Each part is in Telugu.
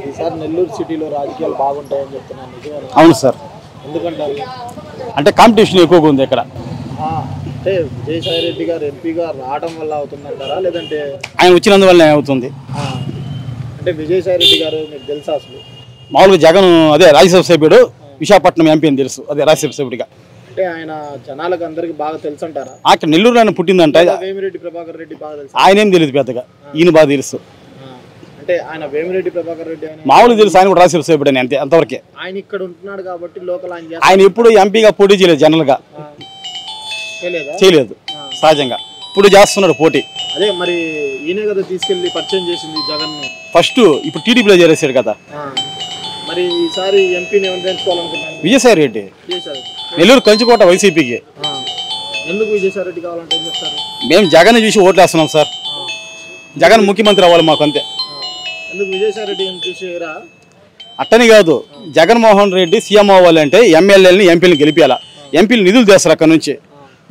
ఈసారి నెల్లూరు సిటీలో రాజకీయాలు బాగుంటాయని చెప్తున్నాను, నిజమేనా? అవును సార్. ఎందుకంటారు? అంటే కాంపిటీషన్ ఎక్కువగా ఉంది ఇక్కడ. అంటే విజయసాయి రెడ్డి గారు ఎంపీగా రావడం వల్ల అవుతుందంటారా, లేదంటే ఆయన వచ్చినందువల్ల అవుతుంది? అంటే విజయసాయి రెడ్డి గారు మీకు తెలుసా అసలు? మామూలుగా జగన్ అదే రాజ్యసభ సభ్యుడు, విశాఖపట్నం ఎంపీ అని తెలుసు, అదే రాజ్యసభ సభ్యుడిగా. అంటే ఆయన జనాలకు అందరికి బాగా తెలుసు అంటారా? అక్కడ నెల్లూరులో ఆయన పుట్టిందంట. వేమిరెడ్డి ప్రభాకర్ రెడ్డి బాగా తెలుసు? ఆయన ఏం తెలియదు పెద్దగా, ఈయన బాగా తెలుసు. అంటే ఆయన వేమిరెడ్డి ప్రభాకర్ రెడ్డి మామూలుగా తెలుసు, ఆయన కూడా రాజ్యసభ సభ్యుడు అని, అంతే, అంతవరకే. ఆయన ఇక్కడ ఉంటున్నాడు కాబట్టి లోకల్ ఆయన ఎప్పుడు ఎంపీగా పోటీ చేయలేదు, జనరల్గా చేయలేదు, సహజంగా ఇప్పుడు చేస్తున్నాడు పోటీ. అదే మరి ఈయనే కదా తీసుకెళ్లి పరిచయం చేసింది జగన్ ఫస్ట్. ఇప్పుడు టీడీపీలో చేరేసాడు కదా. మరి ఈసారి ఎంపీని ఎవరు పెంచుకోవాలనుకుంటున్నారు? విజయసాయి రెడ్డి, నెల్లూరు కంచుకోట వైసీపీకి. ఎందుకు విజయసాయి రెడ్డి కావాలంటే ఏం చెప్తారు? మేము జగన్ చూసి ఓట్లు వేస్తున్నాం సార్. జగన్ ముఖ్యమంత్రి అవ్వాలి మాకు, అంతే. ఎందుకు విజయసాయి రెడ్డి చూసిరా? అట్టని కాదు, జగన్మోహన్ రెడ్డి సీఎం అవ్వాలంటే ఎమ్మెల్యేలని ఎంపీలను గెలిపించాలా. ఎంపీలు నిధులు తెస్తారు అక్కడ నుంచి,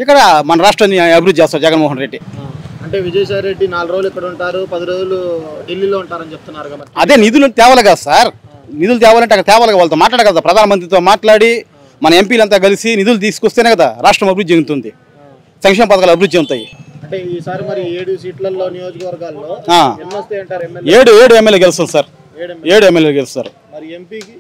ఇక్కడ మన రాష్ట్రాన్ని అభివృద్ధి చేస్తారు జగన్మోహన్ రెడ్డి. అంటే విజయసాయి రెడ్డి 4 రోజులు ఇక్కడ ఉంటారు, 10 రోజులు ఢిల్లీలో ఉంటారని చెప్తున్నారు కదా. అదే నిధులు తేవాలి కదా సార్. నిధులు తేవాలంటే అక్కడ తేవాలి, వాళ్ళతో మాట్లాడాలి కదా, ప్రధానమంత్రితో మాట్లాడి మన ఎంపీలంతా కలిసి నిధులు తీసుకొస్తేనే కదా రాష్ట్రం అభివృద్ధి చెందుతుంది, సంక్షేమ పథకాలు అభివృద్ధి చెందుతాయి. అంటే ఈసారి మరి 7 సీట్లలో నియోజకవర్గాల్లో ఎన్ని వస్తాయి అంటారు? 7 ఎమ్మెల్యే గెలుస్తారు సార్, 7 ఎమ్మెల్యేలు గెలుస్తారు. మరి ఎంపీకి?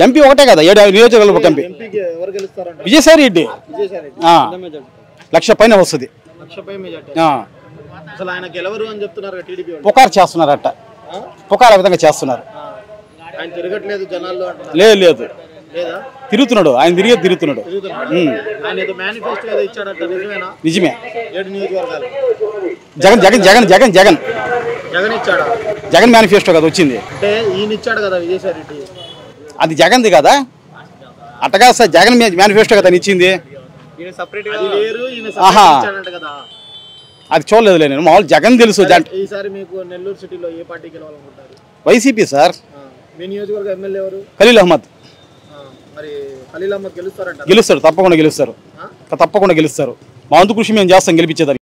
ఎంపీ ఒకటే కదా, 7 నియోజకవర్గాలు ఎంపీ. ఎంపీకి ఎవరు గెలుస్తారంట? విజయసాయి రెడ్డి. 1,00,000 పైన వస్తుంది. 1,00,000 పై మెజార్టీ. అసలు ఆయన గెలవరు అని చెప్తున్నారు టీడీపీ. పుకారు చేస్తున్నారు, అట్ట పుకారు ఆ విధంగా చేస్తున్నారు. ఆయన తిరగట్లేదు జనాల్లో? లేదు లేదా, తిరుగుతున్నాడు. ఆయన తిరుగుతున్నాడు. ఆయన ఏదో మేనిఫెస్టో ఏదో ఇచ్చాడట, నిజమేనా? నిజమే. 7 నియోజకవర్గాలు జగన్ జగన్ జగన్ జగన్ జగన్ జగన్ ఇచ్చాడా? జగన్ మేనిఫెస్టో కదా వచ్చింది. అంటే ఈయన ఇచ్చాడు కదా విజయసాయి రెడ్డి, అది జగన్ది కదా. అట్టగా సార్, జగన్ మేనిఫెస్టో కదా ఇచ్చింది. అది చూడలేదులే నేను, మామూలు జగన్ తెలుసు. ఈసారి మీకు నెల్లూరు సిటీలో ఏ పార్టీ గెలవాలనుకుంటారు? వైసీపీ సార్. మీ నియోజకవర్గ ఎమ్మెల్యే ఎవరు? ఖలీల్ అహ్మద్. మరి ఖలీల్ అహ్మద్ గెలుస్తారంట? గెలుస్తారు, తప్పకుండా గెలుస్తారు, తప్పకుండా గెలుస్తారు. మా వంతు కృషి మేము చేస్తాం గెలిపించేదానికి.